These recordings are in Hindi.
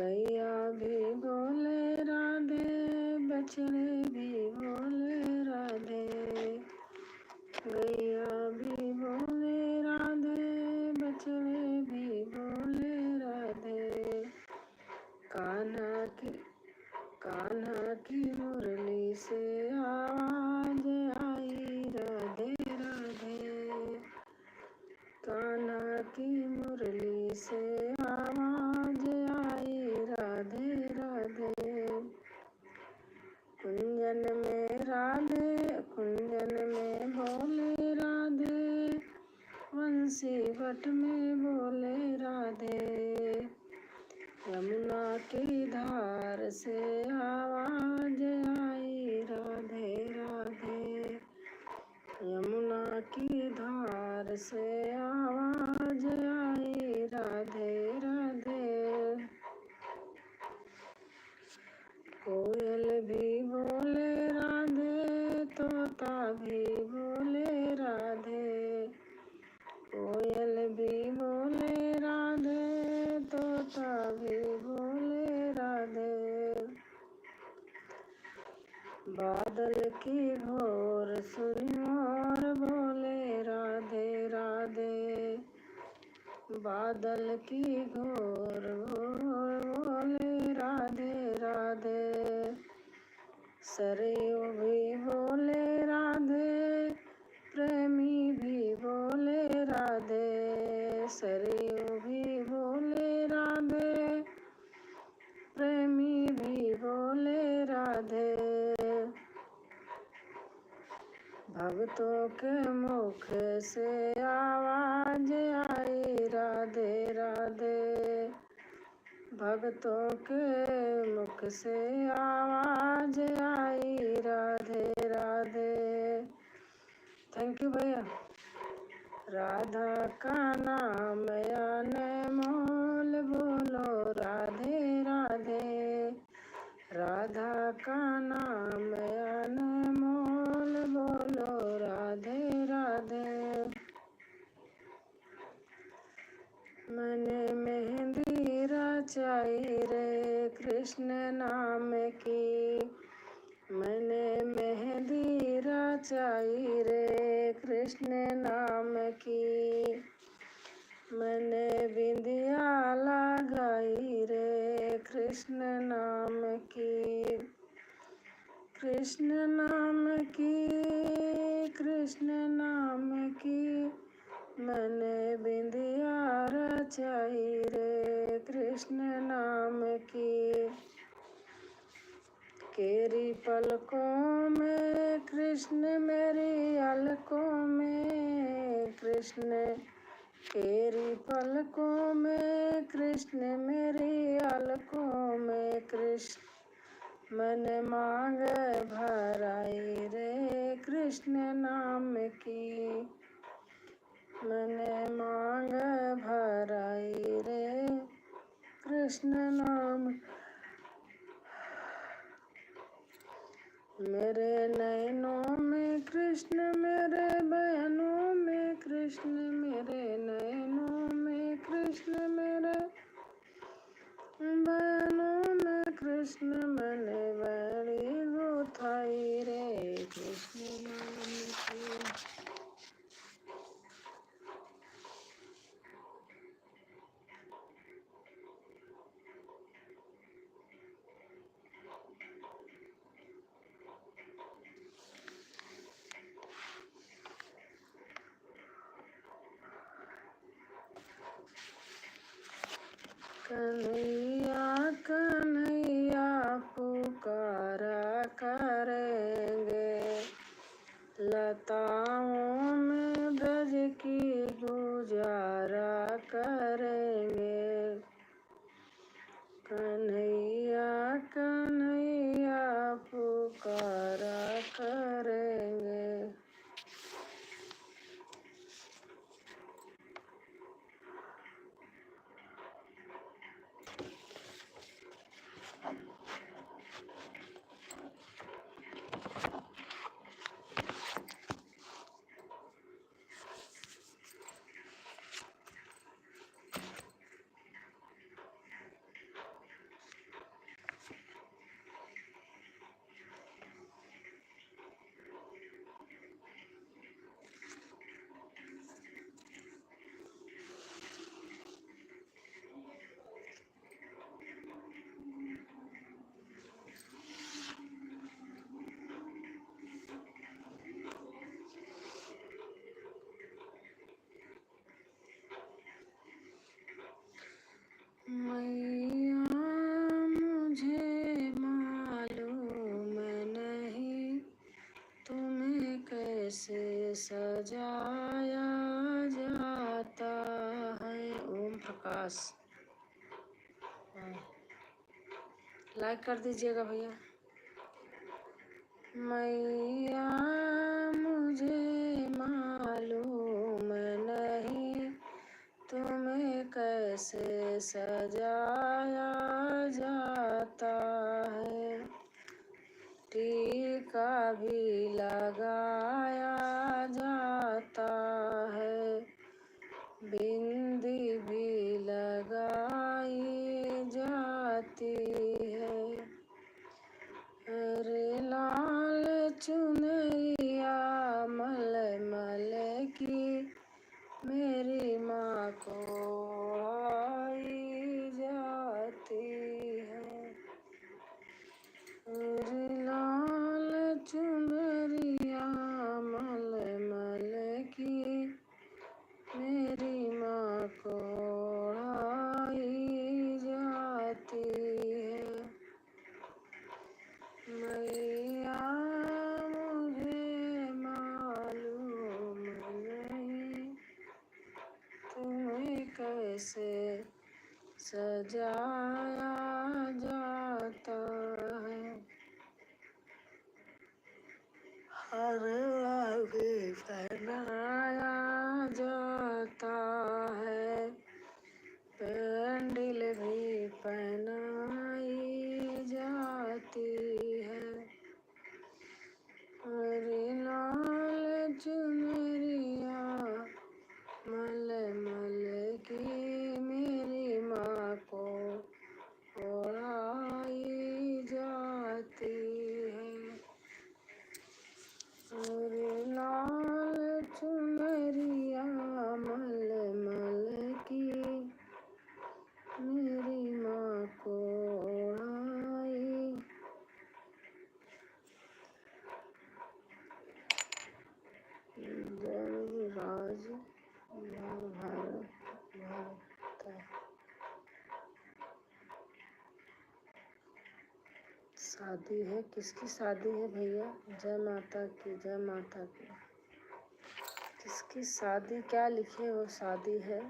गैया भी बोले राधे, बछड़े भी बोले राधे। गैया भी बोले राधे, बछड़े भी बोले राधे। कान्हा की मुरली से आवाज आई राधे राधे। कान्हा की मुरली से आवाज आई राधे राधे। कुंजन में बोले राधे, बंसी बट में बोले राधे। यमुना की धार से आवाज आई राधे राधे। यमुना की धार से आवाज आई राधे राधे। कोयल भी बोले राधे, तोता भी बोले राधे। कोयल भी बोले राधे, तोता भी बोले राधे। बादल की घोर सुनी और बोले राधे राधे। बादल की घोर बोले राधे राधे। सरयू भी बोले राधे, प्रेमी भी बोले राधे। सरयू भी बोले राधे, प्रेमी भी बोले राधे। भक्तों के मुख से आवाज आई राधे राधे। भक्तों के मुख से आवाज आई राधे राधे। थैंक यू भैया। राधा का नाम अनमोल, बोलो राधे राधे। राधा का नाम अनमोल, बोलो राधे राधे। मैंने मेहंदी रचाई रे कृष्ण नाम की। मैंने मेहंदी रचाई रे कृष्ण नाम की। मैंने बिंदिया लगाई रे कृष्ण नाम की। कृष्ण नाम की, कृष्ण नाम की। मैंने बिंदिया रचाई रे कृष्ण नाम की। केरी पलकों में कृष्ण मेरी अलकों में कृष्ण। केरी पलकों में कृष्ण मेरी अलकों में कृष्ण। मैंने मांग भराई रे कृष्ण नाम की। मैंने मांग भराई रे कृष्ण नाम। मेरे नैनों में कृष्ण, मेरे बयानों में कृष्ण। मेरे नैनों में कृष्ण, मेरे बयानों में कृष्ण। मैंने बड़ी गोथाई रे कृष्ण नाम की। कन्हैया कन्हैया पुकारा करेंगे। लताओं में ब्रज की गुजारा करेंगे। कन्हैया कन्हैया पुकारा करेंगे। बस। लाइक कर दीजिएगा भैया। मैया मुझे मालूम नहीं तुम्हें कैसे सजाया जाता है, टीका भी लगाया जाता है, बिंदी भी लगाई जाती है। अरे लाल चुनरिया मलमल की मेरी माँ को ओढ़ाई जाती है। अरे लाल चुनरिया मलमल की मेरी माँ को ओढ़ाई जाती है। मैया मुझे मालूम नहीं तुम्हें कैसे सजाया जाता है, हर आगे पहनाया जाता है, पैंडल भी पहनाई जाती है। अरे लाल चुनरिया मलमल की मेरी माँ को ओढ़ाई जाती है। अरे लाल चुनरिया मलमल की मेरी माँ को ओढ़ाई। जय राज भारत माता। शादी है, किसकी शादी है भैया? जय माता की, जय माता की। किसकी शादी, क्या लिखे हो? शादी है।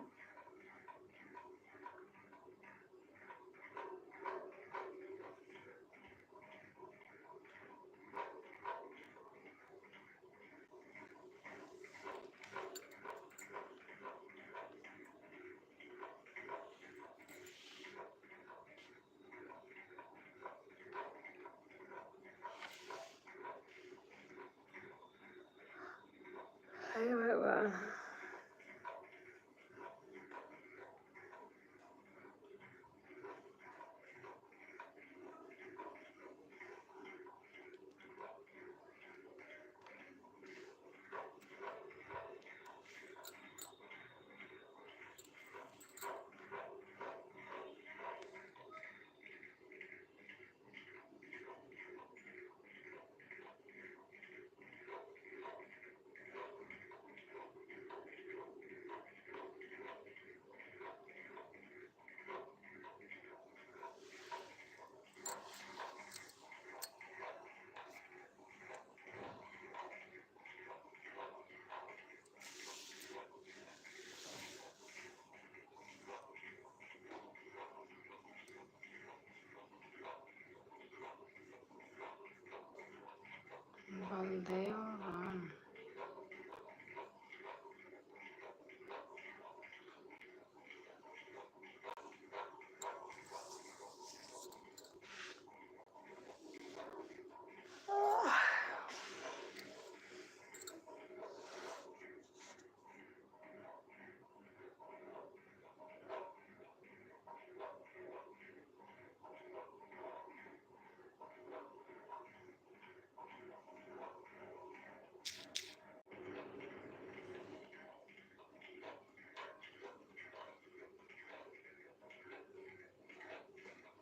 हे भगवान। बलदेव राम।